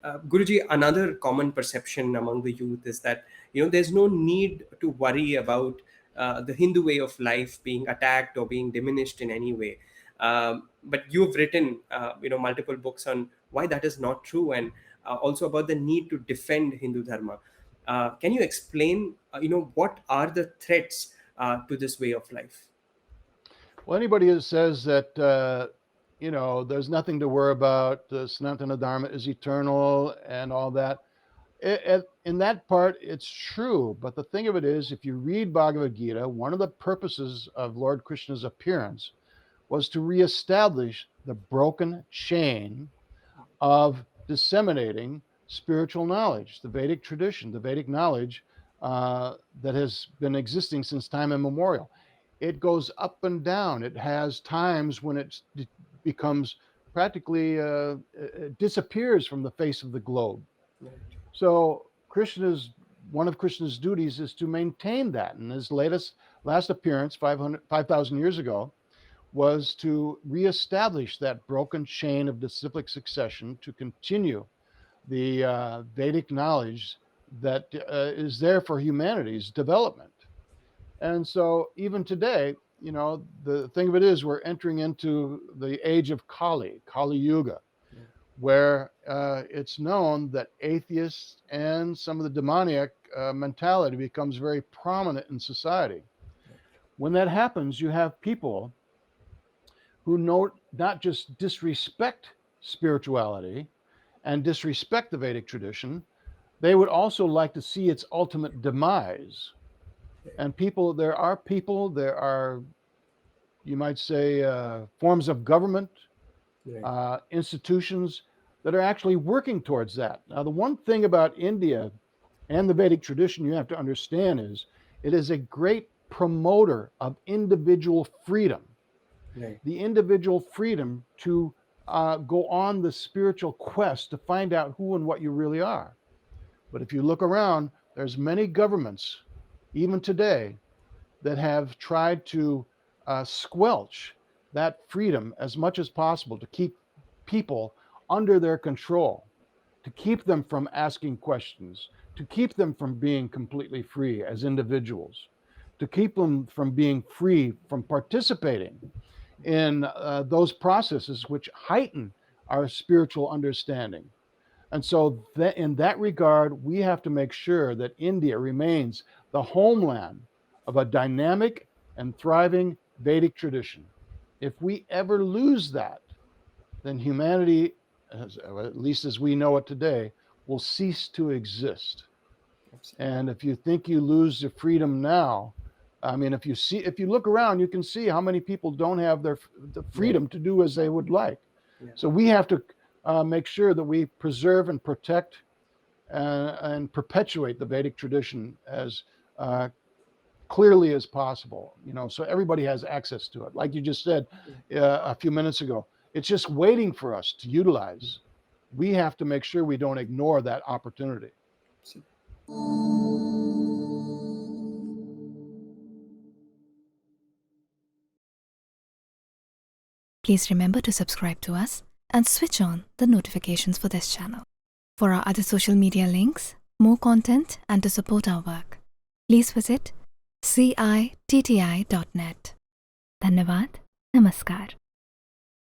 Guruji, another common perception among the youth is that there's no need to worry about the Hindu way of life being attacked or being diminished in any way. But you've written multiple books on why that is not true, and also about the need to defend Hindu Dharma. Can you explain what are the threats to this way of life? Well, anybody who says that, there's nothing to worry about, the Sanatana Dharma is eternal and all that, in that part, it's true. But the thing of it is, if you read Bhagavad Gita, one of the purposes of Lord Krishna's appearance was to reestablish the broken chain of disseminating spiritual knowledge, the Vedic tradition, the Vedic knowledge that has been existing since time immemorial. It goes up and down. It has times when it becomes practically it disappears from the face of the globe. Right. So one of Krishna's duties is to maintain that. And his last appearance 5,000 years ago was to reestablish that broken chain of disciplic succession, to continue the Vedic knowledge that is there for humanity's development. And so even today, the thing of it is, we're entering into the age of Kali Yuga, where it's known that atheists and some of the demoniac mentality becomes very prominent in society. When that happens, you have people who not just disrespect spirituality and disrespect the Vedic tradition, they would also like to see its ultimate demise. And there are, you might say, forms of government, institutions that are actually working towards that. Now, the one thing about India and the Vedic tradition you have to understand is it is a great promoter of individual freedom. Right. The individual freedom to go on the spiritual quest to find out who and what you really are. But if you look around, there's many governments, even today, that have tried to squelch that freedom as much as possible, to keep people under their control, to keep them from asking questions, to keep them from being completely free as individuals, to keep them from being free from participating in those processes which heighten our spiritual understanding. And so in that regard, we have to make sure that India remains the homeland of a dynamic and thriving Vedic tradition. If we ever lose that, then humanity, at least as we know it today, will cease to exist. Absolutely. And if you think you lose your freedom now, I mean, if you look around, you can see how many people don't have the freedom to do as they would like. Yeah. So we have to make sure that we preserve and protect and perpetuate the Vedic tradition as clearly as possible, so everybody has access to it. Like you just said a few minutes ago, it's just waiting for us to utilize. We have to make sure we don't ignore that opportunity. Please remember to subscribe to us and switch on the notifications for this channel. For our other social media links, more content, and to support our work, please visit citti.net. Dhanyavad. Namaskar.